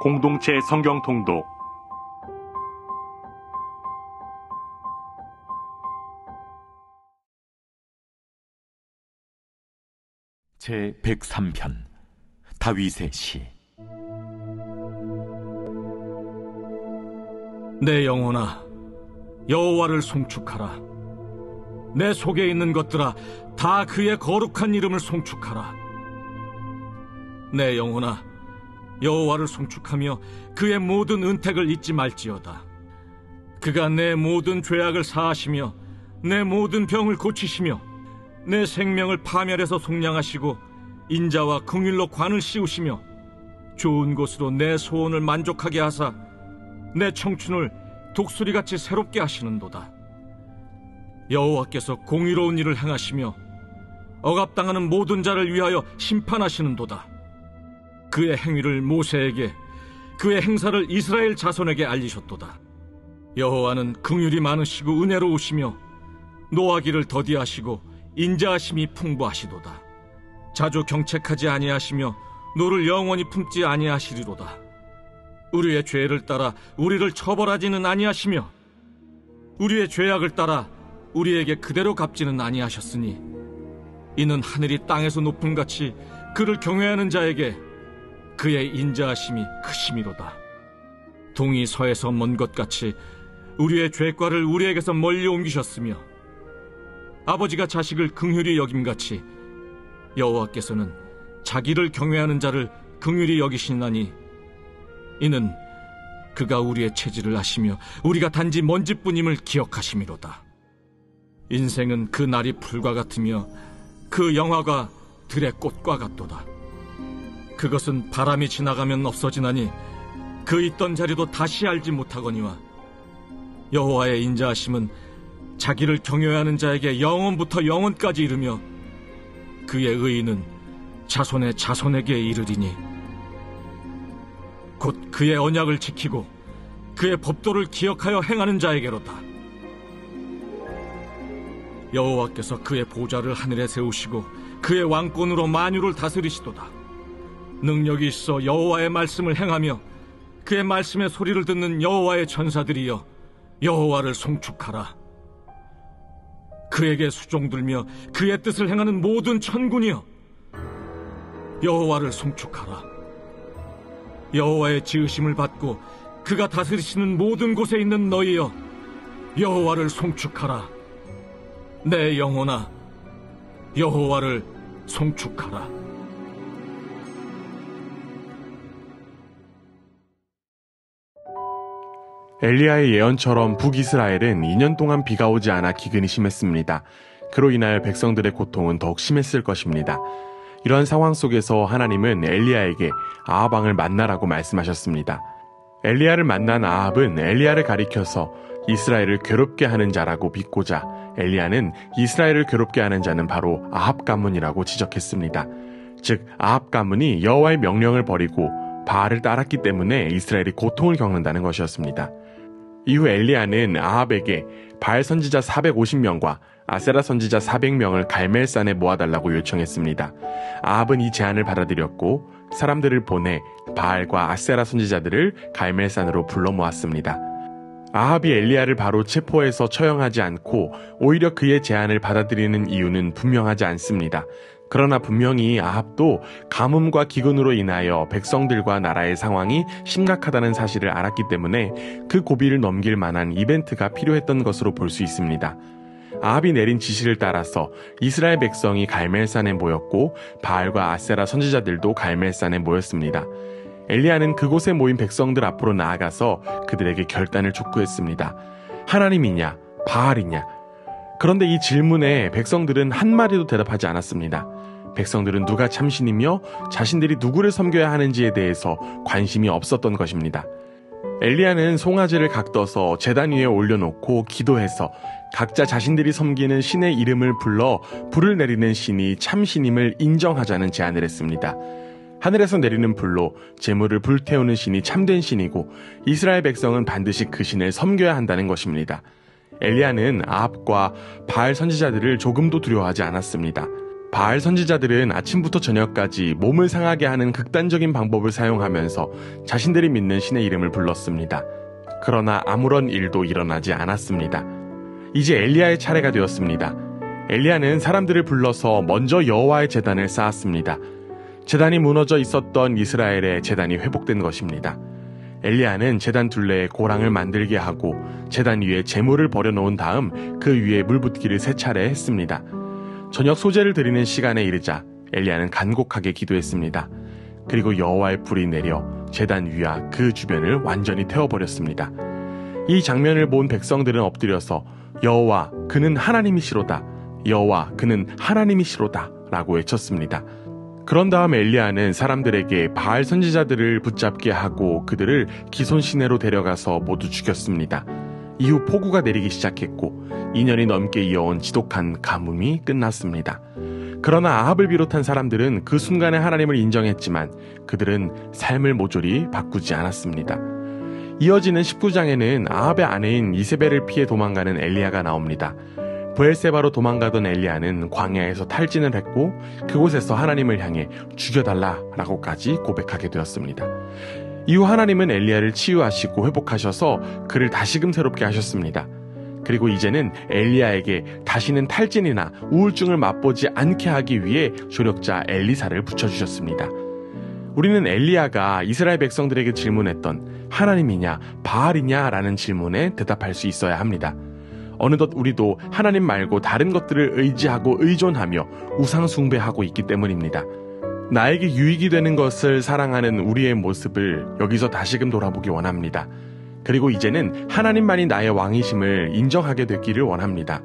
공동체 성경 통독 제 103편 다윗의 시. 내 영혼아, 여호와를 송축하라. 내 속에 있는 것들아, 다 그의 거룩한 이름을 송축하라. 내 영혼아, 여호와를 송축하며 그의 모든 은택을 잊지 말지어다. 그가 내 모든 죄악을 사하시며 내 모든 병을 고치시며 내 생명을 파멸해서 속량하시고 인자와 긍휼로 관을 씌우시며 좋은 곳으로 내 소원을 만족하게 하사 내 청춘을 독수리같이 새롭게 하시는도다. 여호와께서 공의로운 일을 행하시며 억압당하는 모든 자를 위하여 심판하시는도다. 그의 행위를 모세에게, 그의 행사를 이스라엘 자손에게 알리셨도다. 여호와는 긍휼이 많으시고 은혜로우시며 노하기를 더디하시고 인자하심이 풍부하시도다. 자주 경책하지 아니하시며 노를 영원히 품지 아니하시리로다. 우리의 죄를 따라 우리를 처벌하지는 아니하시며 우리의 죄악을 따라 우리에게 그대로 갚지는 아니하셨으니 이는 하늘이 땅에서 높음같이 그를 경외하는 자에게 그의 인자하심이 크심이로다. 동이 서에서 먼 것 같이 우리의 죄과를 우리에게서 멀리 옮기셨으며 아버지가 자식을 긍휼히 여김같이 여호와께서는 자기를 경외하는 자를 긍휼히 여기시나니 이는 그가 우리의 체질을 아시며 우리가 단지 먼지뿐임을 기억하심이로다. 인생은 그 날이 풀과 같으며 그 영화가 들의 꽃과 같도다. 그것은 바람이 지나가면 없어지나니 그 있던 자리도 다시 알지 못하거니와 여호와의 인자하심은 자기를 경외하는 자에게 영원부터 영원까지 이르며 그의 의의는 자손의 자손에게 이르리니 곧 그의 언약을 지키고 그의 법도를 기억하여 행하는 자에게로다. 여호와께서 그의 보좌를 하늘에 세우시고 그의 왕권으로 만유를 다스리시도다. 능력이 있어 여호와의 말씀을 행하며 그의 말씀의 소리를 듣는 여호와의 전사들이여 여호와를 송축하라. 그에게 수종들며 그의 뜻을 행하는 모든 천군이여 여호와를 송축하라. 여호와의 지으심을 받고 그가 다스리시는 모든 곳에 있는 너희여 여호와를 송축하라. 내 영혼아, 여호와를 송축하라. 엘리야의 예언처럼 북이스라엘은 2년 동안 비가 오지 않아 기근이 심했습니다. 그로 인하여 백성들의 고통은 더욱 심했을 것입니다. 이런 상황 속에서 하나님은 엘리야에게 아합 왕을 만나라고 말씀하셨습니다. 엘리야를 만난 아합은 엘리야를 가리켜서 이스라엘을 괴롭게 하는 자라고 빚고자 엘리야는 이스라엘을 괴롭게 하는 자는 바로 아합 가문이라고 지적했습니다. 즉 아합 가문이 여호와의 명령을 버리고 바알을 따랐기 때문에 이스라엘이 고통을 겪는다는 것이었습니다. 이후 엘리야는 아합에게 바알 선지자 450명과 아세라 선지자 400명을 갈멜산에 모아달라고 요청했습니다. 아합은 이 제안을 받아들였고 사람들을 보내 바알과 아세라 선지자들을 갈멜산으로 불러 모았습니다. 아합이 엘리야를 바로 체포해서 처형하지 않고 오히려 그의 제안을 받아들이는 이유는 분명하지 않습니다. 그러나 분명히 아합도 가뭄과 기근으로 인하여 백성들과 나라의 상황이 심각하다는 사실을 알았기 때문에 그 고비를 넘길 만한 이벤트가 필요했던 것으로 볼 수 있습니다. 아합이 내린 지시를 따라서 이스라엘 백성이 갈멜산에 모였고 바알과 아세라 선지자들도 갈멜산에 모였습니다. 엘리야는 그곳에 모인 백성들 앞으로 나아가서 그들에게 결단을 촉구했습니다. 하나님이냐 바알이냐? 그런데 이 질문에 백성들은 한마디도 대답하지 않았습니다. 백성들은 누가 참신이며 자신들이 누구를 섬겨야 하는지에 대해서 관심이 없었던 것입니다. 엘리야는 송아지를 각떠서 제단 위에 올려놓고 기도해서 각자 자신들이 섬기는 신의 이름을 불러 불을 내리는 신이 참신임을 인정하자는 제안을 했습니다. 하늘에서 내리는 불로 재물을 불태우는 신이 참된 신이고 이스라엘 백성은 반드시 그 신을 섬겨야 한다는 것입니다. 엘리야는 아합과 바알 선지자들을 조금도 두려워하지 않았습니다. 바알 선지자들은 아침부터 저녁까지 몸을 상하게 하는 극단적인 방법을 사용하면서 자신들이 믿는 신의 이름을 불렀습니다. 그러나 아무런 일도 일어나지 않았습니다. 이제 엘리야의 차례가 되었습니다. 엘리야는 사람들을 불러서 먼저 여호와의 제단을 쌓았습니다. 제단이 무너져 있었던 이스라엘의 제단이 회복된 것입니다. 엘리야는 제단 둘레에 고랑을 만들게 하고 제단 위에 제물을 버려놓은 다음 그 위에 물 붓기를 3차례 했습니다. 저녁 소제를 드리는 시간에 이르자 엘리야는 간곡하게 기도했습니다. 그리고 여호와의 불이 내려 제단 위와 그 주변을 완전히 태워버렸습니다. 이 장면을 본 백성들은 엎드려서 여호와 그는 하나님이시로다, 여호와 그는 하나님이시로다 라고 외쳤습니다. 그런 다음 엘리야는 사람들에게 바알 선지자들을 붙잡게 하고 그들을 기손 시내로 데려가서 모두 죽였습니다. 이후 폭우가 내리기 시작했고 2년이 넘게 이어온 지독한 가뭄이 끝났습니다. 그러나 아합을 비롯한 사람들은 그 순간에 하나님을 인정했지만 그들은 삶을 모조리 바꾸지 않았습니다. 이어지는 19장에는 아합의 아내인 이세벨을 피해 도망가는 엘리야가 나옵니다. 브엘세바로 도망가던 엘리야는 광야에서 탈진을 했고 그곳에서 하나님을 향해 죽여달라라고까지 고백하게 되었습니다. 이후 하나님은 엘리야를 치유하시고 회복하셔서 그를 다시금 새롭게 하셨습니다. 그리고 이제는 엘리야에게 다시는 탈진이나 우울증을 맛보지 않게 하기 위해 조력자 엘리사를 붙여주셨습니다. 우리는 엘리야가 이스라엘 백성들에게 질문했던 하나님이냐 바알이냐 라는 질문에 대답할 수 있어야 합니다. 어느덧 우리도 하나님 말고 다른 것들을 의지하고 의존하며 우상 숭배하고 있기 때문입니다. 나에게 유익이 되는 것을 사랑하는 우리의 모습을 여기서 다시금 돌아보기 원합니다. 그리고 이제는 하나님만이 나의 왕이심을 인정하게 되기를 원합니다.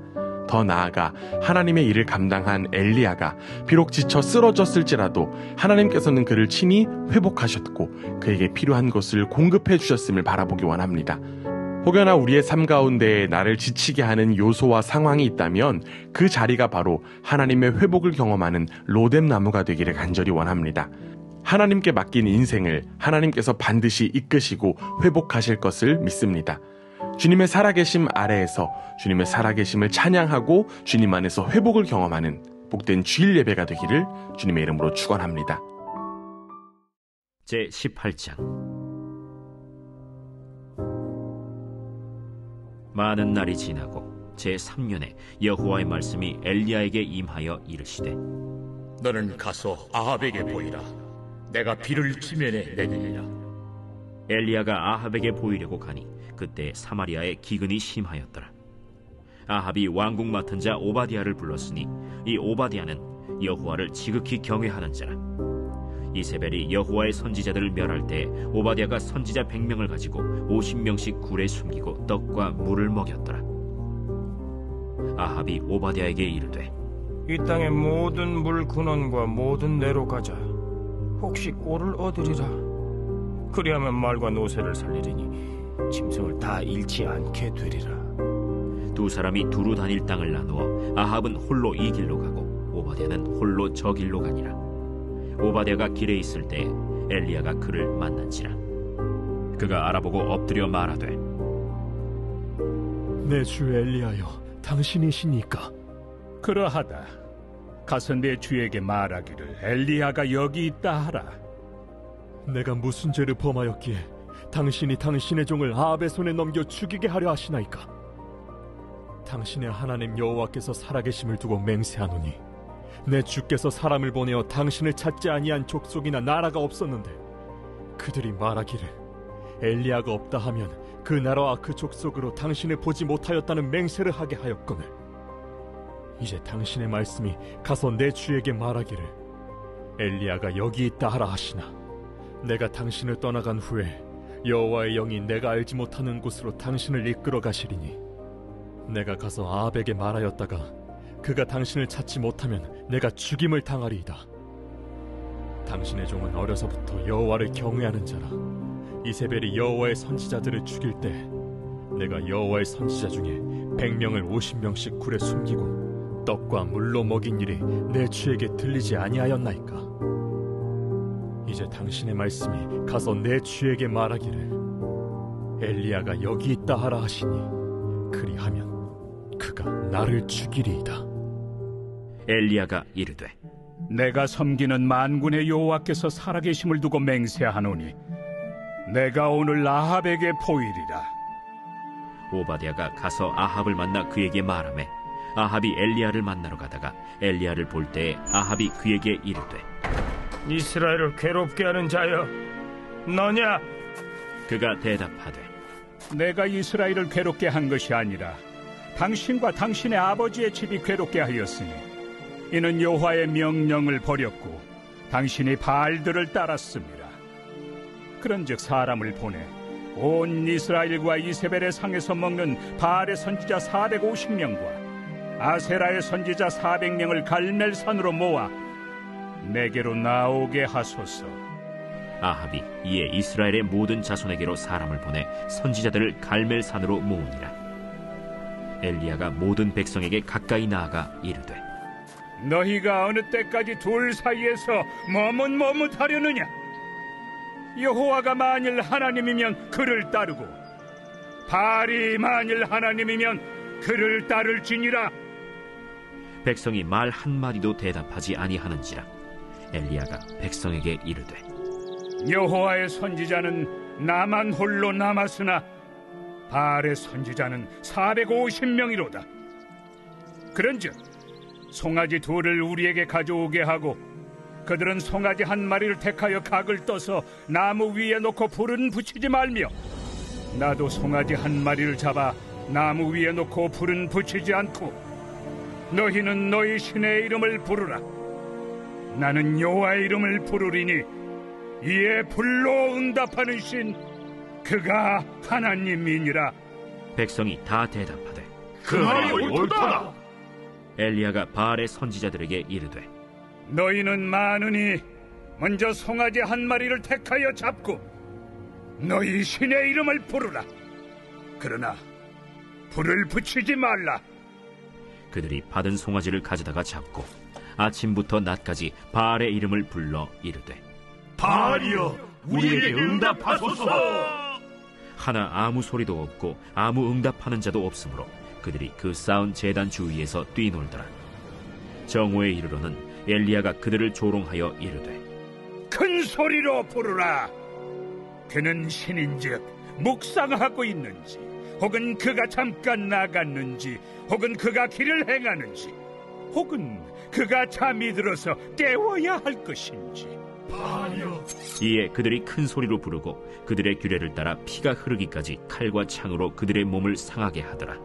더 나아가 하나님의 일을 감당한 엘리야가 비록 지쳐 쓰러졌을지라도 하나님께서는 그를 친히 회복하셨고 그에게 필요한 것을 공급해 주셨음을 바라보기 원합니다. 혹여나 우리의 삶 가운데 나를 지치게 하는 요소와 상황이 있다면 그 자리가 바로 하나님의 회복을 경험하는 로뎀 나무가 되기를 간절히 원합니다. 하나님께 맡긴 인생을 하나님께서 반드시 이끄시고 회복하실 것을 믿습니다. 주님의 살아계심 아래에서 주님의 살아계심을 찬양하고 주님 안에서 회복을 경험하는 복된 주일 예배가 되기를 주님의 이름으로 축원합니다. 제18장. 많은 날이 지나고 제3년에 여호와의 말씀이 엘리야에게 임하여 이르시되 너는 가서 아합에게 보이라. 내가 비를 지면에 내리리라. 엘리야가 아합에게 보이려고 가니 그때 사마리아에 기근이 심하였더라. 아합이 왕궁 맡은 자 오바디아를 불렀으니 이 오바디아는 여호와를 지극히 경외하는 자라. 이세벨이 여호와의 선지자들을 멸할 때 오바디아가 선지자 100명을 가지고 50명씩 굴에 숨기고 떡과 물을 먹였더라. 아합이 오바디아에게 이르되 이 땅의 모든 물 근원과 모든 내로 가자. 혹시 꼴을 얻으리라. 그리하면 말과 노새를 살리리니 짐승을 다 잃지 않게 되리라. 두 사람이 두루 다닐 땅을 나누어 아합은 홀로 이 길로 가고 오바디아는 홀로 저 길로 가니라. 오바디아가 길에 있을 때 엘리야가 그를 만난지라. 그가 알아보고 엎드려 말하되 내 주 엘리야여, 당신이시니까? 그러하다. 가서 내 주에게 말하기를 엘리야가 여기 있다 하라. 내가 무슨 죄를 범하였기에 당신이 당신의 종을 아합의 손에 넘겨 죽이게 하려 하시나이까? 당신의 하나님 여호와께서 살아계심을 두고 맹세하노니 내 주께서 사람을 보내어 당신을 찾지 아니한 족속이나 나라가 없었는데 그들이 말하기를 엘리야가 없다 하면 그 나라와 그 족속으로 당신을 보지 못하였다는 맹세를 하게 하였거늘 이제 당신의 말씀이 가서 내 주에게 말하기를 엘리야가 여기 있다 하라 하시나 내가 당신을 떠나간 후에 여호와의 영이 내가 알지 못하는 곳으로 당신을 이끌어 가시리니 내가 가서 아합에게 말하였다가 그가 당신을 찾지 못하면 내가 죽임을 당하리이다. 당신의 종은 어려서부터 여호와를 경외하는 자라. 이세벨이 여호와의 선지자들을 죽일 때 내가 여호와의 선지자 중에 100명을 50명씩 굴에 숨기고 떡과 물로 먹인 일이 내 주에게 들리지 아니하였나이까? 이제 당신의 말씀이 가서 내 주에게 말하기를 엘리야가 여기 있다 하라 하시니 그리하면 그가 나를 죽이리이다. 엘리야가 이르되 내가 섬기는 만군의 여호와께서 살아계심을 두고 맹세하노니 내가 오늘 아합에게 보이리라. 오바댜가 가서 아합을 만나 그에게 말하매 아합이 엘리야를 만나러 가다가 엘리야를 볼 때에 아합이 그에게 이르되 이스라엘을 괴롭게 하는 자여 너냐? 그가 대답하되 내가 이스라엘을 괴롭게 한 것이 아니라 당신과 당신의 아버지의 집이 괴롭게 하였으니 이는 여호와의 명령을 버렸고 당신이 바알들을 따랐습니다. 그런즉 사람을 보내 온 이스라엘과 이세벨의 상에서 먹는 바알의 선지자 450명과 아세라의 선지자 400명을 갈멜산으로 모아 내게로 나오게 하소서. 아합이 이에 이스라엘의 모든 자손에게로 사람을 보내 선지자들을 갈멜산으로 모으니라. 엘리야가 모든 백성에게 가까이 나아가 이르되 너희가 어느 때까지 둘 사이에서 머뭇머뭇하려느냐? 여호와가 만일 하나님이면 그를 따르고 바알이 만일 하나님이면 그를 따를지니라. 백성이 말 한마디도 대답하지 아니하는지라. 엘리야가 백성에게 이르되 여호와의 선지자는 나만 홀로 남았으나 바알의 선지자는 450명이로다. 그런즉 송아지 둘을 우리에게 가져오게 하고 그들은 송아지 한 마리를 택하여 각을 떠서 나무 위에 놓고 불은 붙이지 말며 나도 송아지 한 마리를 잡아 나무 위에 놓고 불은 붙이지 않고 너희는 너희 신의 이름을 부르라. 나는 여호와의 이름을 부르리니 이에 불로 응답하는 신 그가 하나님이니라. 백성이 다 대답하되 그 말이 옳도다. 엘리야가 바알의 선지자들에게 이르되 너희는 많으니 먼저 송아지 한 마리를 택하여 잡고 너희 신의 이름을 부르라. 그러나 불을 붙이지 말라. 그들이 받은 송아지를 가져다가 잡고 아침부터 낮까지 바알의 이름을 불러 이르되 바알이여 우리에게 응답하소서. 하나 아무 소리도 없고 아무 응답하는 자도 없으므로 그들이 그 쌓은 제단 주위에서 뛰놀더라. 정오에 이르러는 엘리야가 그들을 조롱하여 이르되 큰 소리로 부르라. 그는 신인즉 묵상하고 있는지 혹은 그가 잠깐 나갔는지 혹은 그가 길을 행하는지 혹은 그가 잠이 들어서 깨워야 할 것인지. 이에 그들이 큰 소리로 부르고 그들의 규례를 따라 피가 흐르기까지 칼과 창으로 그들의 몸을 상하게 하더라.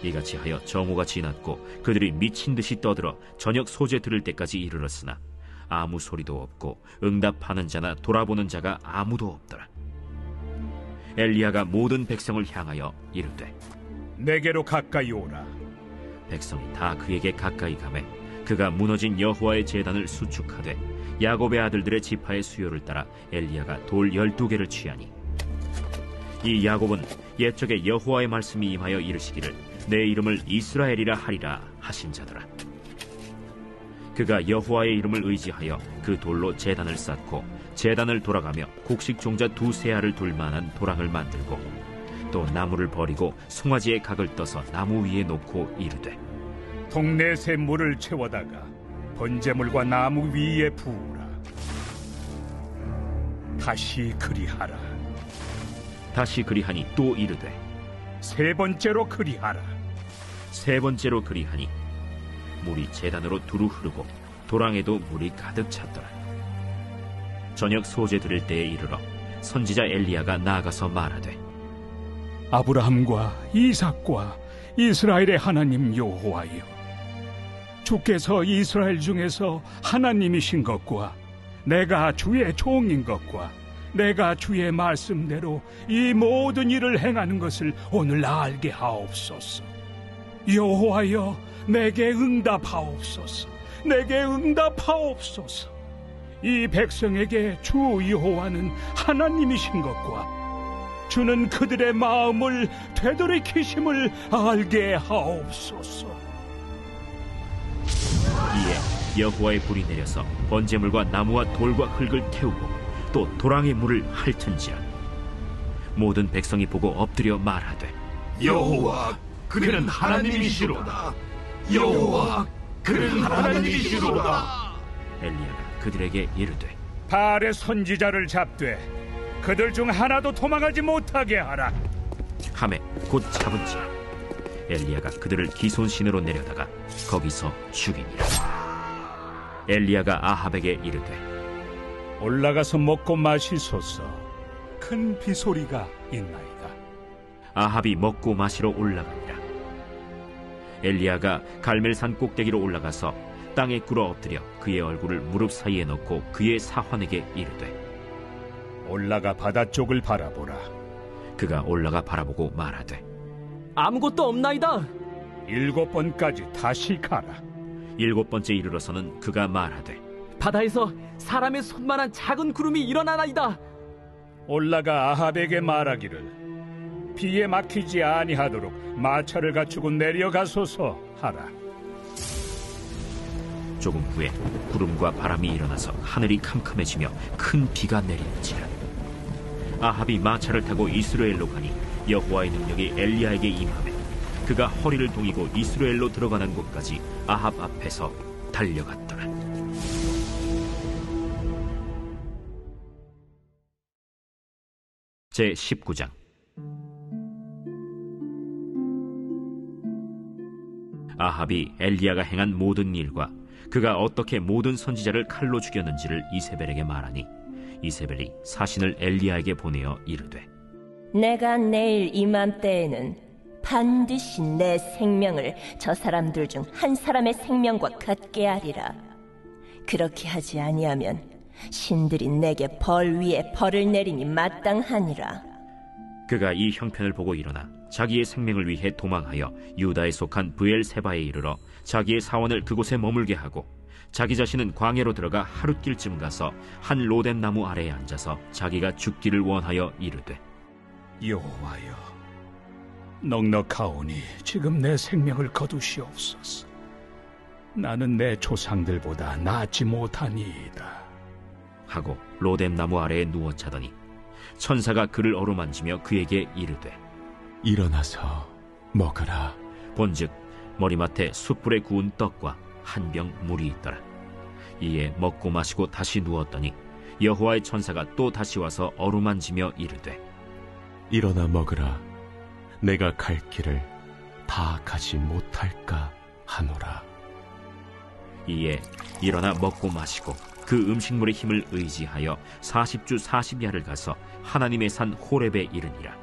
이같이 하여 정오가 지났고 그들이 미친 듯이 떠들어 저녁 소재 들을 때까지 이르렀으나 아무 소리도 없고 응답하는 자나 돌아보는 자가 아무도 없더라. 엘리야가 모든 백성을 향하여 이르되 내게로 가까이 오라. 백성이 다 그에게 가까이 가매 그가 무너진 여호와의 제단을 수축하되 야곱의 아들들의 지파의 수요를 따라 엘리야가 돌 12개를 취하니 이 야곱은 옛적에 여호와의 말씀이 임하여 이르시기를 내 이름을 이스라엘이라 하리라 하신 자더라. 그가 여호와의 이름을 의지하여 그 돌로 제단을 쌓고 제단을 돌아가며 곡식 종자 2 알을 둘 만한 도랑을 만들고 또 나무를 버리고 송아지의 각을 떠서 나무 위에 놓고 이르되 동네 새 물을 채워다가 번제물과 나무 위에 부으라. 다시 그리하라. 다시 그리하니 또 이르되 3번째로 그리하라. 3번째로 그리하니 물이 제단으로 두루 흐르고 도랑에도 물이 가득 찼더라. 저녁 소재 들을 때에 이르러 선지자 엘리야가 나아가서 말하되 아브라함과 이삭과 이스라엘의 하나님 여호와여, 주께서 이스라엘 중에서 하나님이신 것과 내가 주의 종인 것과 내가 주의 말씀대로 이 모든 일을 행하는 것을 오늘 알게 하옵소서. 여호와여, 내게 응답하옵소서. 내게 응답하옵소서. 이 백성에게 주 여호와는 하나님이신 것과 주는 그들의 마음을 되돌이키심을 알게 하옵소서. 이에 여호와의 불이 내려서 번제물과 나무와 돌과 흙을 태우고 또 도랑의 물을 핥은지라. 모든 백성이 보고 엎드려 말하되 여호와 그는 하나님이시로다. 여호와 그는 하나님이시로다. 엘리야가 그들에게 이르되 바알의 선지자를 잡되 그들 중 하나도 도망하지 못하게 하라. 하매 곧 잡은지라 엘리야가 그들을 기손신으로 내려다가 거기서 죽이니라. 엘리야가 아합에게 이르되 올라가서 먹고 마시소서. 큰 비소리가 있나이다. 아합이 먹고 마시러 올라가니라. 엘리야가 갈멜산 꼭대기로 올라가서 땅에 꿇어 엎드려 그의 얼굴을 무릎 사이에 넣고 그의 사환에게 이르되 올라가 바다 쪽을 바라보라. 그가 올라가 바라보고 말하되 아무것도 없나이다. 7번까지 다시 가라. 7번째 이르러서는 그가 말하되 바다에서 사람의 손만한 작은 구름이 일어나나이다. 올라가 아합에게 말하기를 비에 막히지 아니하도록 마차를 갖추고 내려가소서 하라. 조금 후에 구름과 바람이 일어나서 하늘이 캄캄해지며 큰 비가 내리는지라. 아합이 마차를 타고 이스라엘로 가니 여호와의 능력이 엘리야에게 임하매 그가 허리를 동이고 이스라엘로 들어가는 곳까지 아합 앞에서 달려갔더라. 제 19장. 아합이 엘리야가 행한 모든 일과 그가 어떻게 모든 선지자를 칼로 죽였는지를 이세벨에게 말하니 이세벨이 사신을 엘리야에게 보내어 이르되 내가 내일 이맘때에는 반드시 내 생명을 저 사람들 중 한 사람의 생명과 같게 하리라. 그렇게 하지 아니하면 신들이 내게 벌 위에 벌을 내리니 마땅하니라. 그가 이 형편을 보고 일어나 자기의 생명을 위해 도망하여 유다에 속한 브엘세바에 이르러 자기의 사원을 그곳에 머물게 하고 자기 자신은 광야로 들어가 하룻길쯤 가서 한 로뎀 나무 아래에 앉아서 자기가 죽기를 원하여 이르되 여호와여, 넉넉하오니 지금 내 생명을 거두시옵소서. 나는 내 조상들보다 낫지 못하니이다 하고 로뎀 나무 아래에 누워 자더니 천사가 그를 어루만지며 그에게 이르되 일어나서 먹으라. 본즉 머리맡에 숯불에 구운 떡과 한 병 물이 있더라. 이에 먹고 마시고 다시 누웠더니 여호와의 천사가 또 다시 와서 어루만지며 이르되 일어나 먹으라. 내가 갈 길을 다 가지 못할까 하노라. 이에 일어나 먹고 마시고 그 음식물의 힘을 의지하여 40주 40야를 가서 하나님의 산 호렙에 이르니라.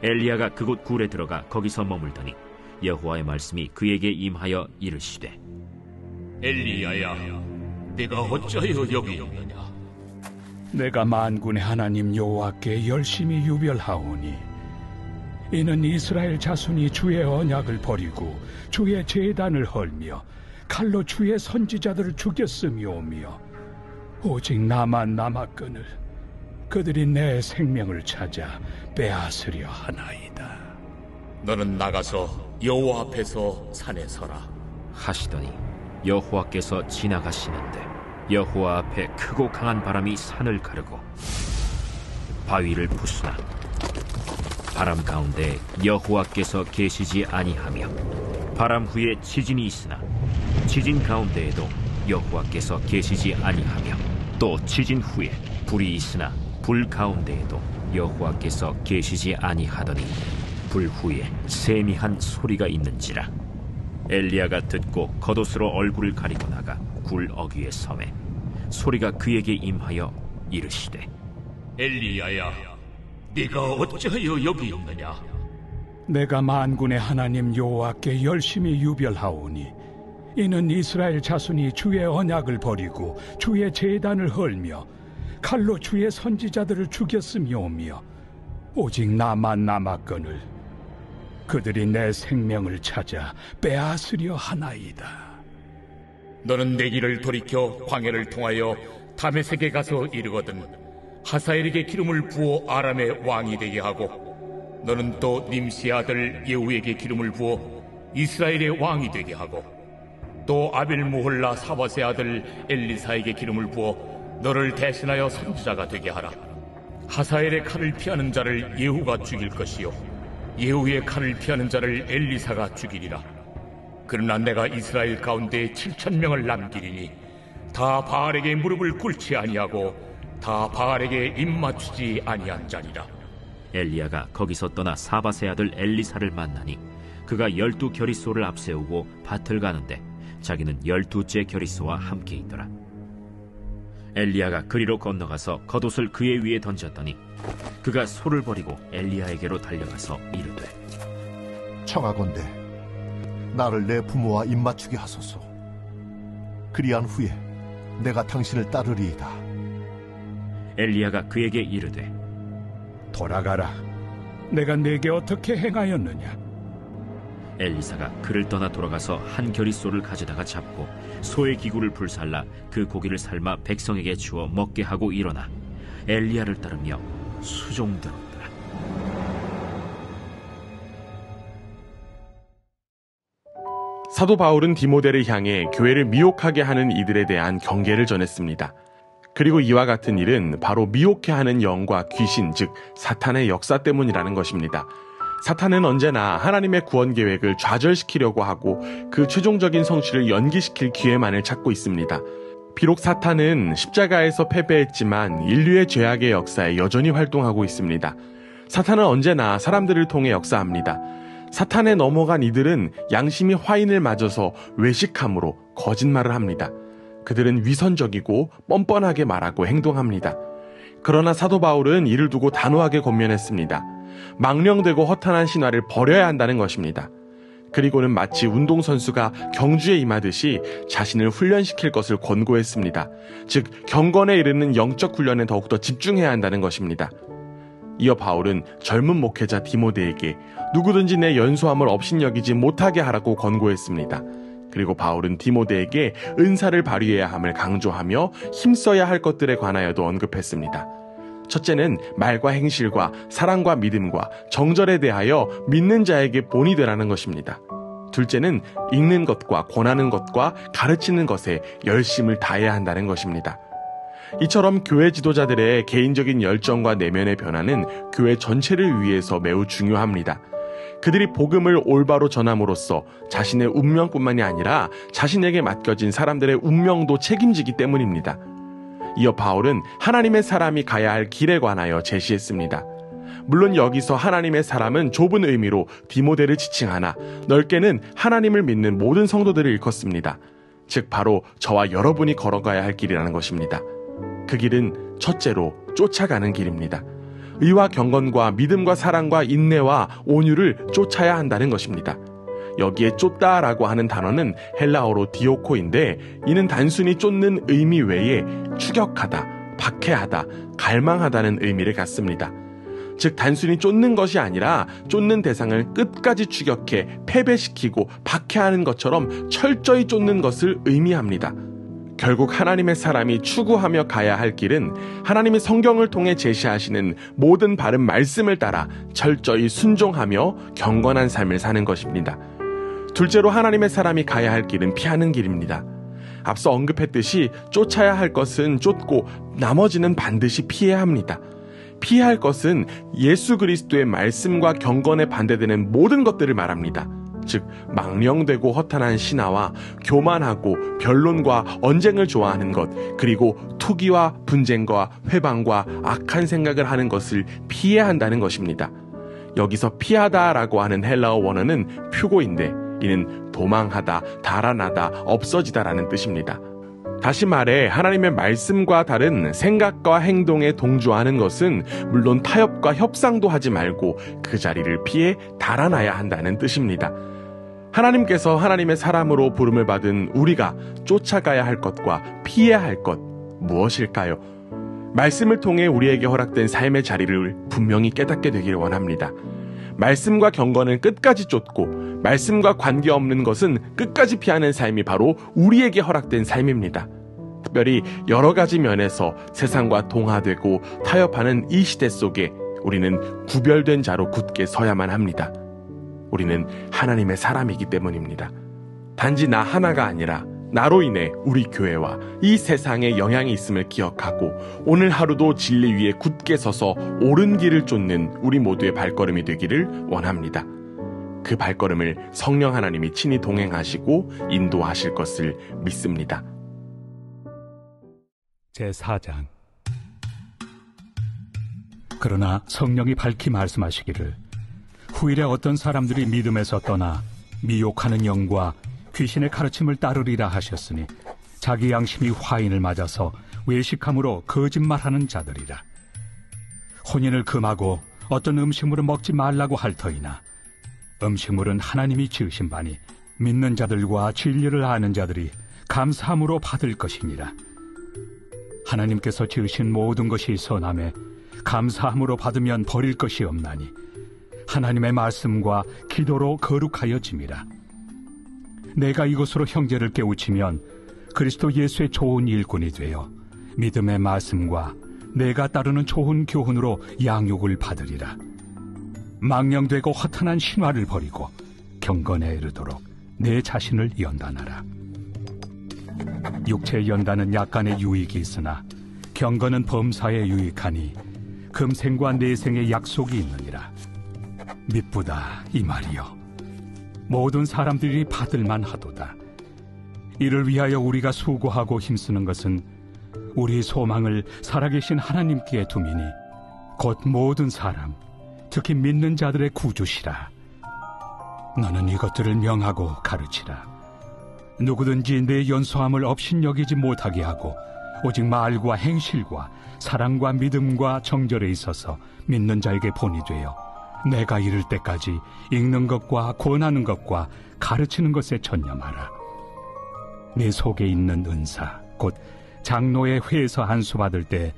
엘리야가 그곳 굴에 들어가 거기서 머물더니 여호와의 말씀이 그에게 임하여 이르시되 엘리야야, 네가 어찌하여 여기 있느냐? 내가 만군의 하나님 여호와께 열심히 유별하오니 이는 이스라엘 자손이 주의 언약을 버리고 주의 제단을 헐며 칼로 주의 선지자들을 죽였음이오며 오직 나만 남았거늘 그들이 내 생명을 찾아 빼앗으려 하나이다. 너는 나가서 여호와 앞에서 산에 서라. 하시더니 여호와께서 지나가시는데 여호와 앞에 크고 강한 바람이 산을 가르고 바위를 부수나 바람 가운데 여호와께서 계시지 아니하며 바람 후에 지진이 있으나 지진 가운데에도 여호와께서 계시지 아니하며 또 지진 후에 불이 있으나 불 가운데에도 여호와께서 계시지 아니하더니 불 후에 세미한 소리가 있는지라. 엘리야가 듣고 겉옷으로 얼굴을 가리고 나가 굴 어귀에 서매 소리가 그에게 임하여 이르시되 엘리야야, 네가 어찌하여 여기 있느냐? 내가 만군의 하나님 여호와께 열심히 유별하오니 이는 이스라엘 자손이 주의 언약을 버리고 주의 제단을 헐며 칼로 주의 선지자들을 죽였음이오며 오직 나만 남았거늘 그들이 내 생명을 찾아 빼앗으려 하나이다. 너는 내 길을 돌이켜 광야를 통하여 다메섹에 가서 이르거든 하사엘에게 기름을 부어 아람의 왕이 되게 하고 너는 또 님시의 아들 예후에게 기름을 부어 이스라엘의 왕이 되게 하고 또 아벨무홀라 사밧의 아들 엘리사에게 기름을 부어 너를 대신하여 선지자가 되게 하라. 하사엘의 칼을 피하는 자를 예후가 죽일 것이요 예후의 칼을 피하는 자를 엘리사가 죽이리라. 그러나 내가 이스라엘 가운데 7,000명을 남기리니 다 바알에게 무릎을 꿇지 아니하고 다 바알에게 입맞추지 아니한 자리라. 엘리야가 거기서 떠나 사밧의 아들 엘리사를 만나니 그가 12겨릿소를 앞세우고 밭을 가는데 자기는 12째 겨릿소와 함께 있더라. 엘리야가 그리로 건너가서 겉옷을 그의 위에 던졌더니 그가 소를 버리고 엘리야에게로 달려가서 이르되, 청하건대 나를 내 부모와 입맞추게 하소서. 그리한 후에 내가 당신을 따르리이다. 엘리야가 그에게 이르되, 돌아가라. 내가 네게 어떻게 행하였느냐? 엘리사가 그를 떠나 돌아가서 한 겨릿소를 가져다가 잡고 소의 기구를 불살라 그 고기를 삶아 백성에게 주어 먹게 하고 일어나 엘리야를 따르며 수종들었더라. 사도 바울은 디모데를 향해 교회를 미혹하게 하는 이들에 대한 경계를 전했습니다. 그리고 이와 같은 일은 바로 미혹해하는 영과 귀신, 즉 사탄의 역사 때문이라는 것입니다. 사탄은 언제나 하나님의 구원 계획을 좌절시키려고 하고 그 최종적인 성취를 연기시킬 기회만을 찾고 있습니다. 비록 사탄은 십자가에서 패배했지만 인류의 죄악의 역사에 여전히 활동하고 있습니다. 사탄은 언제나 사람들을 통해 역사합니다. 사탄에 넘어간 이들은 양심이 화인을 맞아서 외식함으로 거짓말을 합니다. 그들은 위선적이고 뻔뻔하게 말하고 행동합니다. 그러나 사도 바울은 이를 두고 단호하게 권면했습니다. 망령되고 허탄한 신화를 버려야 한다는 것입니다. 그리고는 마치 운동선수가 경주에 임하듯이 자신을 훈련시킬 것을 권고했습니다. 즉 경건에 이르는 영적 훈련에 더욱더 집중해야 한다는 것입니다. 이어 바울은 젊은 목회자 디모데에게 누구든지 내 연소함을 업신여기지 못하게 하라고 권고했습니다. 그리고 바울은 디모데에게 은사를 발휘해야 함을 강조하며 힘써야 할 것들에 관하여도 언급했습니다. 첫째는 말과 행실과 사랑과 믿음과 정절에 대하여 믿는 자에게 본이 되라는 것입니다. 둘째는 읽는 것과 권하는 것과 가르치는 것에 열심을 다해야 한다는 것입니다. 이처럼 교회 지도자들의 개인적인 열정과 내면의 변화는 교회 전체를 위해서 매우 중요합니다. 그들이 복음을 올바로 전함으로써 자신의 운명뿐만이 아니라 자신에게 맡겨진 사람들의 운명도 책임지기 때문입니다. 이어 바울은 하나님의 사람이 가야 할 길에 관하여 제시했습니다. 물론 여기서 하나님의 사람은 좁은 의미로 디모데를 지칭하나 넓게는 하나님을 믿는 모든 성도들을 일컫습니다. 즉 바로 저와 여러분이 걸어가야 할 길이라는 것입니다. 그 길은 첫째로 쫓아가는 길입니다. 의와 경건과 믿음과 사랑과 인내와 온유를 쫓아야 한다는 것입니다. 여기에 쫓다라고 하는 단어는 헬라어로 디오코인데 이는 단순히 쫓는 의미 외에 추격하다, 박해하다, 갈망하다는 의미를 갖습니다. 즉 단순히 쫓는 것이 아니라 쫓는 대상을 끝까지 추격해 패배시키고 박해하는 것처럼 철저히 쫓는 것을 의미합니다. 결국 하나님의 사람이 추구하며 가야 할 길은 하나님의 성경을 통해 제시하시는 모든 바른 말씀을 따라 철저히 순종하며 경건한 삶을 사는 것입니다. 둘째로 하나님의 사람이 가야 할 길은 피하는 길입니다. 앞서 언급했듯이 쫓아야 할 것은 쫓고 나머지는 반드시 피해야 합니다. 피해야 할 것은 예수 그리스도의 말씀과 경건에 반대되는 모든 것들을 말합니다. 즉 망령되고 허탄한 신화와 교만하고 변론과 언쟁을 좋아하는 것, 그리고 투기와 분쟁과 회방과 악한 생각을 하는 것을 피해야 한다는 것입니다. 여기서 피하다라고 하는 헬라어 원어는 퓨고인데 이는 도망하다, 달아나다, 없어지다라는 뜻입니다. 다시 말해 하나님의 말씀과 다른 생각과 행동에 동조하는 것은 물론 타협과 협상도 하지 말고 그 자리를 피해 달아나야 한다는 뜻입니다. 하나님께서 하나님의 사람으로 부름을 받은 우리가 쫓아가야 할 것과 피해야 할 것 무엇일까요? 말씀을 통해 우리에게 허락된 삶의 자리를 분명히 깨닫게 되기를 원합니다. 말씀과 경건은 끝까지 쫓고 말씀과 관계없는 것은 끝까지 피하는 삶이 바로 우리에게 허락된 삶입니다. 특별히 여러 가지 면에서 세상과 동화되고 타협하는 이 시대 속에 우리는 구별된 자로 굳게 서야만 합니다. 우리는 하나님의 사람이기 때문입니다. 단지 나 하나가 아니라 나로 인해 우리 교회와 이 세상에 영향이 있음을 기억하고 오늘 하루도 진리 위에 굳게 서서 옳은 길을 쫓는 우리 모두의 발걸음이 되기를 원합니다. 그 발걸음을 성령 하나님이 친히 동행하시고 인도하실 것을 믿습니다. 제4장. 그러나 성령이 밝히 말씀하시기를 후일에 어떤 사람들이 믿음에서 떠나 미혹하는 영과 귀신의 가르침을 따르리라 하셨으니 자기 양심이 화인을 맞아서 외식함으로 거짓말하는 자들이라. 혼인을 금하고 어떤 음식물을 먹지 말라고 할 터이나 음식물은 하나님이 지으신 바니 믿는 자들과 진리를 아는 자들이 감사함으로 받을 것이니라. 하나님께서 지으신 모든 것이 선함에 감사함으로 받으면 버릴 것이 없나니 하나님의 말씀과 기도로 거룩하여짐이라. 내가 이것으로 형제를 깨우치면 그리스도 예수의 좋은 일꾼이 되어 믿음의 말씀과 내가 따르는 좋은 교훈으로 양육을 받으리라. 망령되고 허탄한 신화를 버리고 경건에 이르도록 내 자신을 연단하라. 육체의 연단은 약간의 유익이 있으나 경건은 범사에 유익하니 금생과 내생의 약속이 있느니라. 미쁘다 이 말이여. 모든 사람들이 받을만 하도다. 이를 위하여 우리가 수고하고 힘쓰는 것은 우리 소망을 살아계신 하나님께 두미니 곧 모든 사람, 특히 믿는 자들의 구주시라. 너는 이것들을 명하고 가르치라. 누구든지 내 연소함을 업신여기지 못하게 하고 오직 말과 행실과 사랑과 믿음과 정절에 있어서 믿는 자에게 본이 되어 내가 이를 때까지 읽는 것과 권하는 것과 가르치는 것에 전념하라. 내 속에 있는 은사 곧 장로의 회에서 안수받을 때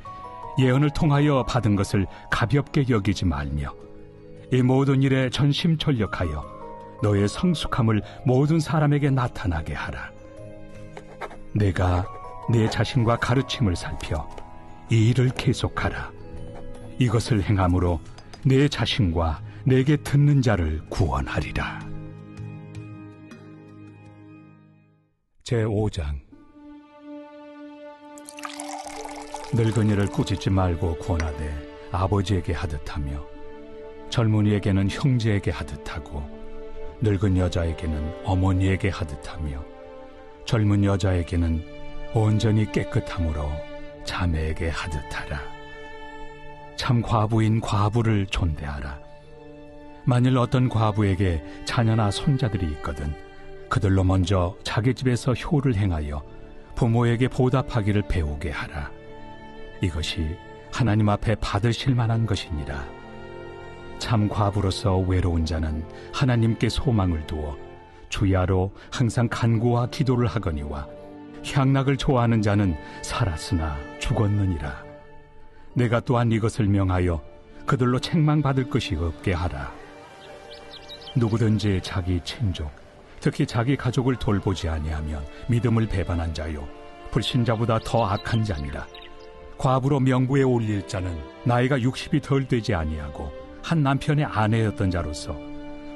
예언을 통하여 받은 것을 가볍게 여기지 말며 이 모든 일에 전심전력하여 너의 성숙함을 모든 사람에게 나타나게 하라. 내가 내 자신과 가르침을 살펴 이 일을 계속하라. 이것을 행함으로 내 자신과 내게 듣는 자를 구원하리라. 제5장. 늙은이를 꾸짖지 말고 권하되 아버지에게 하듯하며 젊은이에게는 형제에게 하듯하고 늙은 여자에게는 어머니에게 하듯하며 젊은 여자에게는 온전히 깨끗함으로 자매에게 하듯하라. 참 과부인 과부를 존대하라. 만일 어떤 과부에게 자녀나 손자들이 있거든 그들로 먼저 자기 집에서 효를 행하여 부모에게 보답하기를 배우게 하라. 이것이 하나님 앞에 받으실 만한 것이니라. 참 과부로서 외로운 자는 하나님께 소망을 두어 주야로 항상 간구와 기도를 하거니와 향락을 좋아하는 자는 살았으나 죽었느니라. 내가 또한 이것을 명하여 그들로 책망받을 것이 없게 하라. 누구든지 자기 친족, 특히 자기 가족을 돌보지 아니하면 믿음을 배반한 자요 불신자보다 더 악한 자니라. 과부로 명부에 올릴 자는 나이가 60이 덜 되지 아니하고 한 남편의 아내였던 자로서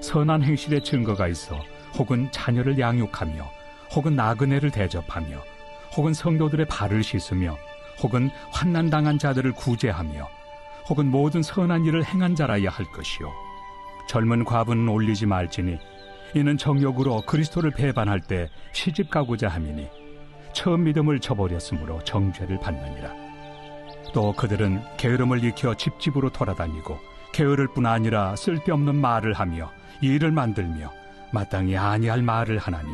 선한 행실의 증거가 있어 혹은 자녀를 양육하며 혹은 나그네를 대접하며 혹은 성도들의 발을 씻으며 혹은 환난당한 자들을 구제하며 혹은 모든 선한 일을 행한 자라야 할 것이요 젊은 과부는 올리지 말지니 이는 정욕으로 그리스도를 배반할 때 시집 가고자 함이니 처음 믿음을 저버렸으므로 정죄를 받느니라. 또 그들은 게으름을 익혀 집집으로 돌아다니고 게으를 뿐 아니라 쓸데없는 말을 하며 일을 만들며 마땅히 아니할 말을 하나니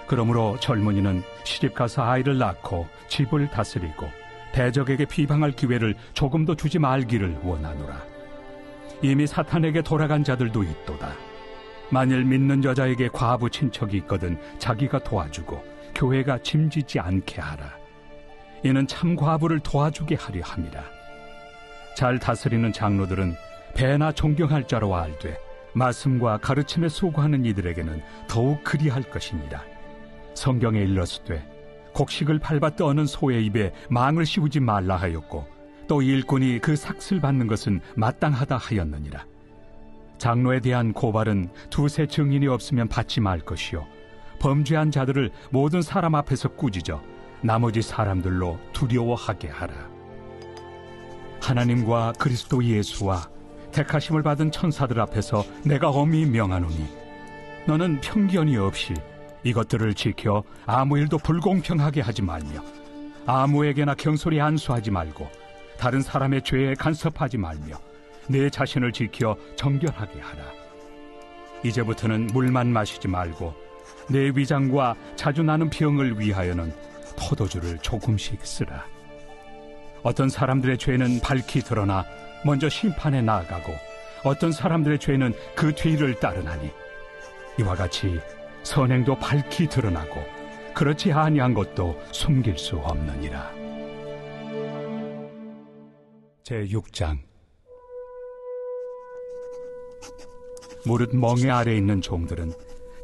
그러므로 젊은이는 시집가서 아이를 낳고 집을 다스리고 대적에게 비방할 기회를 조금도 주지 말기를 원하노라. 이미 사탄에게 돌아간 자들도 있도다. 만일 믿는 여자에게 과부 친척이 있거든 자기가 도와주고 교회가 짐지지 않게 하라. 이는 참 과부를 도와주게 하려 함이라. 잘 다스리는 장로들은 배나 존경할 자로 알되 말씀과 가르침에 수고하는 이들에게는 더욱 그리할 것이니라. 성경에 일렀으되 곡식을 밟아 떠는 소의 입에 망을 씌우지 말라 하였고 또 일꾼이 그 삭슬 받는 것은 마땅하다 하였느니라. 장로에 대한 고발은 두세 증인이 없으면 받지 말 것이요 범죄한 자들을 모든 사람 앞에서 꾸짖어 나머지 사람들로 두려워하게 하라. 하나님과 그리스도 예수와 택하심을 받은 천사들 앞에서 내가 엄히 명하노니 너는 편견이 없이 이것들을 지켜 아무 일도 불공평하게 하지 말며 아무에게나 경솔히 안수하지 말고 다른 사람의 죄에 간섭하지 말며 내 자신을 지켜 정결하게 하라. 이제부터는 물만 마시지 말고 내 위장과 자주 나는 병을 위하여는 포도주를 조금씩 쓰라. 어떤 사람들의 죄는 밝히 드러나 먼저 심판에 나아가고 어떤 사람들의 죄는 그 뒤를 따르나니 이와 같이 선행도 밝히 드러나고 그렇지 아니한 것도 숨길 수 없느니라. 제6장. 무릇 멍에 아래 있는 종들은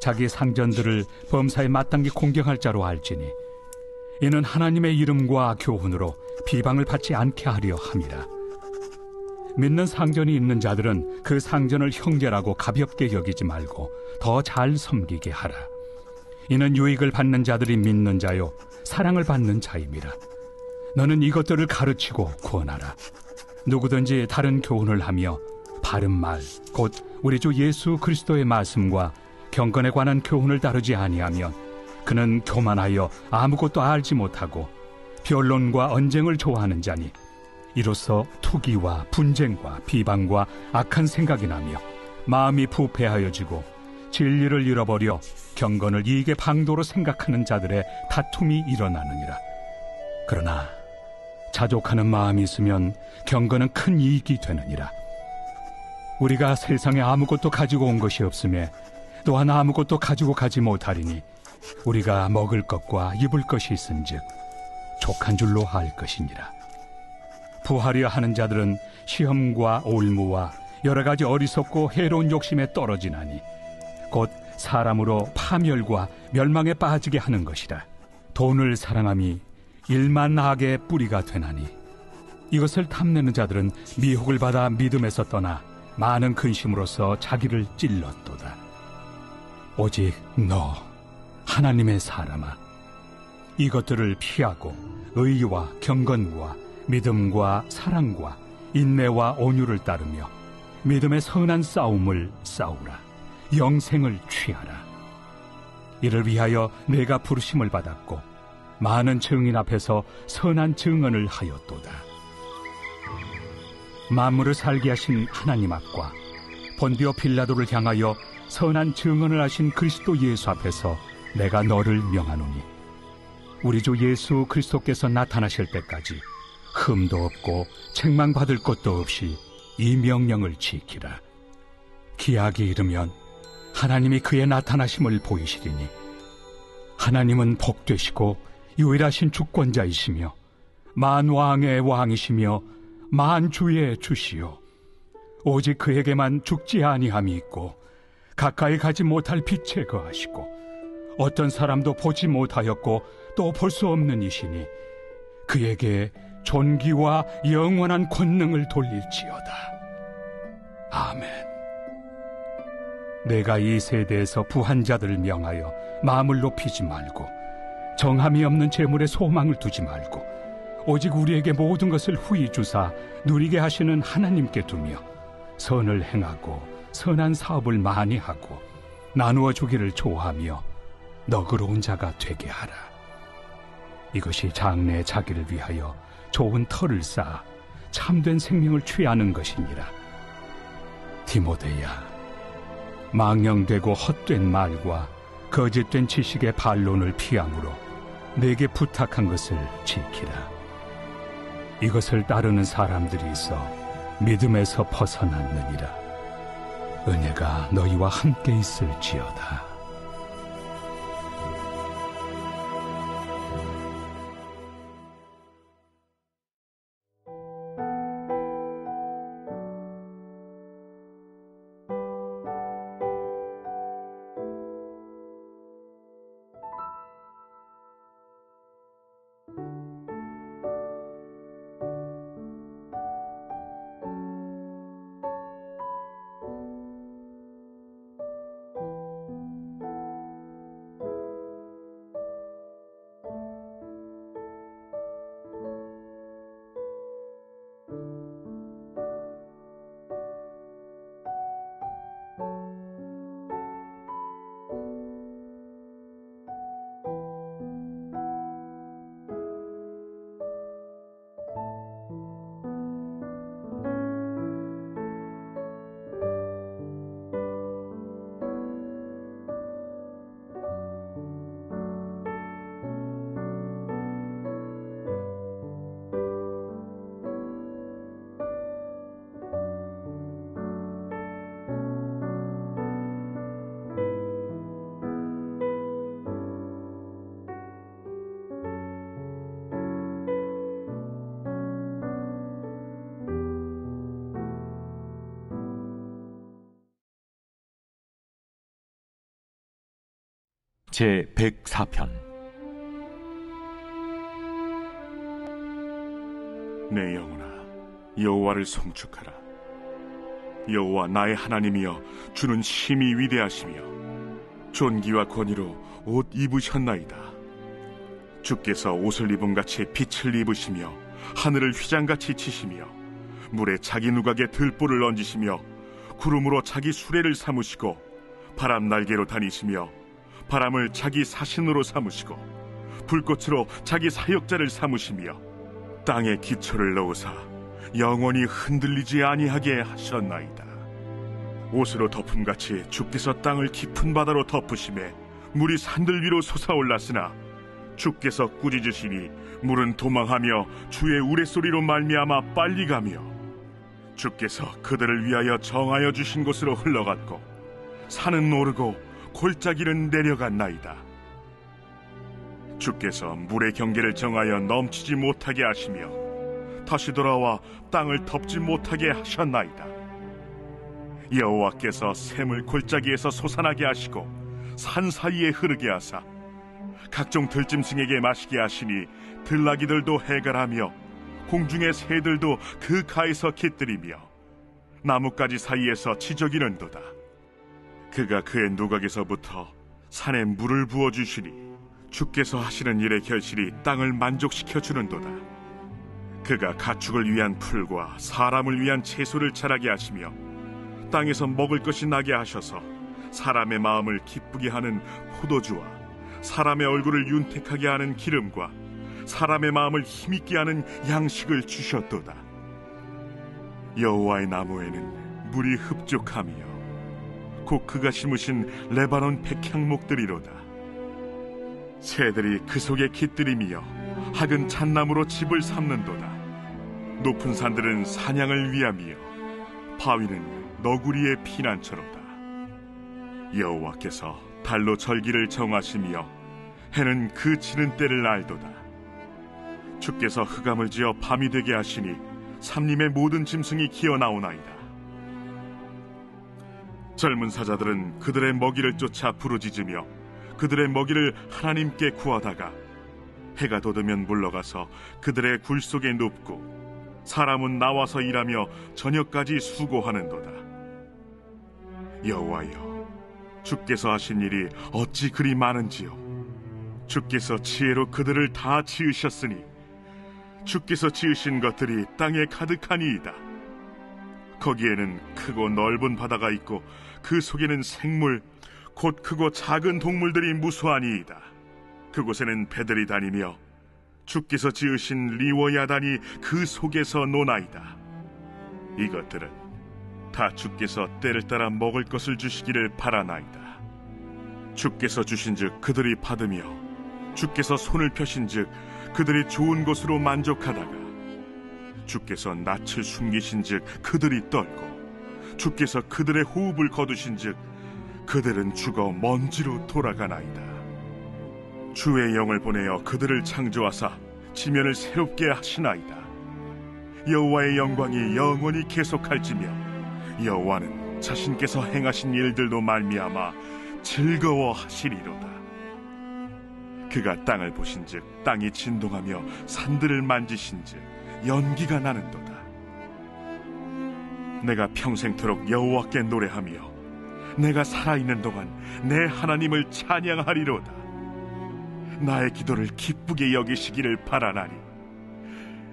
자기 상전들을 범사에 마땅히 공경할 자로 알지니 이는 하나님의 이름과 교훈으로 비방을 받지 않게 하려 함이라. 믿는 상전이 있는 자들은 그 상전을 형제라고 가볍게 여기지 말고 더 잘 섬기게 하라. 이는 유익을 받는 자들이 믿는 자요 사랑을 받는 자임이라. 너는 이것들을 가르치고 구원하라. 누구든지 다른 교훈을 하며 바른 말 곧 우리 주 예수 그리스도의 말씀과 경건에 관한 교훈을 따르지 아니하면 그는 교만하여 아무것도 알지 못하고 변론과 언쟁을 좋아하는 자니 이로써 투기와 분쟁과 비방과 악한 생각이 나며 마음이 부패하여지고 진리를 잃어버려 경건을 이익의 방도로 생각하는 자들의 다툼이 일어나느니라. 그러나 자족하는 마음이 있으면 경건은 큰 이익이 되느니라. 우리가 세상에 아무것도 가지고 온 것이 없으며 또한 아무것도 가지고 가지 못하리니 우리가 먹을 것과 입을 것이 있은즉 족한 줄로 알 것이니라. 부하려 하는 자들은 시험과 올무와 여러 가지 어리석고 해로운 욕심에 떨어지나니 곧 사람으로 파멸과 멸망에 빠지게 하는 것이라. 돈을 사랑함이 일만 악의 뿌리가 되나니 이것을 탐내는 자들은 미혹을 받아 믿음에서 떠나 많은 근심으로써 자기를 찔렀도다. 오직 너 하나님의 사람아, 이것들을 피하고 의와 경건과 믿음과 사랑과 인내와 온유를 따르며 믿음의 선한 싸움을 싸우라. 영생을 취하라. 이를 위하여 내가 부르심을 받았고 많은 증인 앞에서 선한 증언을 하였도다. 만물을 살게 하신 하나님 앞과 본디오 빌라도를 향하여 선한 증언을 하신 그리스도 예수 앞에서 내가 너를 명하노니 우리 주 예수 그리스도께서 나타나실 때까지 흠도 없고 책망받을 것도 없이 이 명령을 지키라. 기약이 이르면 하나님이 그의 나타나심을 보이시리니 하나님은 복되시고 유일하신 주권자이시며 만왕의 왕이시며 만주의 주시요 오직 그에게만 죽지 아니함이 있고 가까이 가지 못할 빛에 거하시고 어떤 사람도 보지 못하였고 또 볼 수 없는 이시니 그에게 존귀와 영원한 권능을 돌릴지어다. 아멘. 내가 이 세대에서 부한 자들을 명하여 마음을 높이지 말고 정함이 없는 재물에 소망을 두지 말고 오직 우리에게 모든 것을 후히 주사 누리게 하시는 하나님께 두며 선을 행하고 선한 사업을 많이 하고 나누어 주기를 좋아하며 너그러운 자가 되게 하라. 이것이 장래에 자기를 위하여 좋은 터를 쌓아 참된 생명을 취하는 것이니라. 디모데야, 망령되고 헛된 말과 거짓된 지식의 반론을 피함으로 내게 부탁한 것을 지키라. 이것을 따르는 사람들이 있어 믿음에서 벗어났느니라. 은혜가 너희와 함께 있을지어다. 제104편. 내 영혼아, 여호와를 송축하라. 여호와 나의 하나님이여, 주는 심히 위대하시며 존귀와 권위로 옷 입으셨나이다. 주께서 옷을 입음같이 빛을 입으시며 하늘을 휘장같이 치시며 물에 자기 누각에 들보를 얹으시며 구름으로 자기 수레를 삼으시고 바람 날개로 다니시며 바람을 자기 사신으로 삼으시고 불꽃으로 자기 사역자를 삼으시며 땅에 기초를 넣으사 영원히 흔들리지 아니하게 하셨나이다. 옷으로 덮음같이 주께서 땅을 깊은 바다로 덮으시매 물이 산들 위로 솟아올랐으나 주께서 꾸짖으시니 물은 도망하며 주의 우레소리로 말미암아 빨리 가며 주께서 그들을 위하여 정하여 주신 곳으로 흘러갔고 산은 오르고 골짜기는 내려갔나이다. 주께서 물의 경계를 정하여 넘치지 못하게 하시며 다시 돌아와 땅을 덮지 못하게 하셨나이다. 여호와께서 샘을 골짜기에서 솟아나게 하시고 산 사이에 흐르게 하사 각종 들짐승에게 마시게 하시니 들나귀들도 해갈하며 공중의 새들도 그 가에서 깃들이며 나뭇가지 사이에서 지저귀는도다. 그가 그의 누각에서부터 산에 물을 부어주시니 주께서 하시는 일의 결실이 땅을 만족시켜 주는도다. 그가 가축을 위한 풀과 사람을 위한 채소를 자라게 하시며 땅에서 먹을 것이 나게 하셔서 사람의 마음을 기쁘게 하는 포도주와 사람의 얼굴을 윤택하게 하는 기름과 사람의 마음을 힘있게 하는 양식을 주셨도다. 여호와의 나무에는 물이 흡족하며 곧 그가 심으신 레바논 백향목들이로다. 새들이 그 속에 깃들이며 학은 잣나무로 집을 삼는도다. 높은 산들은 사냥을 위함이요 바위는 너구리의 피난처로다. 여호와께서 달로 절기를 정하시며 해는 그 지는 때를 알도다. 주께서 흑암을 지어 밤이 되게 하시니 삼림의 모든 짐승이 기어나오나이다. 젊은 사자들은 그들의 먹이를 쫓아 부르짖으며 그들의 먹이를 하나님께 구하다가 해가 돋으면 물러가서 그들의 굴 속에 눕고 사람은 나와서 일하며 저녁까지 수고하는도다. 여호와여, 주께서 하신 일이 어찌 그리 많은지요. 주께서 지혜로 그들을 다 지으셨으니 주께서 지으신 것들이 땅에 가득하니이다. 거기에는 크고 넓은 바다가 있고 그 속에는 생물 곧 크고 작은 동물들이 무수하니이다. 그곳에는 배들이 다니며 주께서 지으신 리워야단이 그 속에서 노나이다. 이것들은 다 주께서 때를 따라 먹을 것을 주시기를 바라나이다. 주께서 주신즉 그들이 받으며 주께서 손을 펴신즉 그들이 좋은 것으로 만족하다가 주께서 낯을 숨기신즉 그들이 떨고 주께서 그들의 호흡을 거두신즉 그들은 죽어 먼지로 돌아가나이다. 주의 영을 보내어 그들을 창조하사 지면을 새롭게 하시나이다. 여호와의 영광이 영원히 계속할지며 여호와는 자신께서 행하신 일들로 말미암아 즐거워하시리로다. 그가 땅을 보신즉 땅이 진동하며 산들을 만지신즉 연기가 나는도다. 내가 평생토록 여호와께 노래하며 내가 살아있는 동안 내 하나님을 찬양하리로다. 나의 기도를 기쁘게 여기시기를 바라나니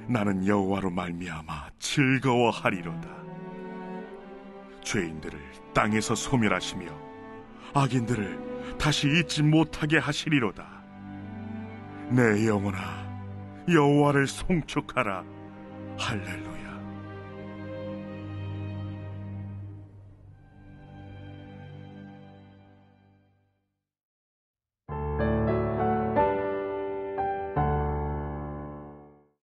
나는 여호와로 말미암아 즐거워하리로다. 죄인들을 땅에서 소멸하시며 악인들을 다시 잊지 못하게 하시리로다. 내 영혼아, 여호와를 송축하라. 할렐루야.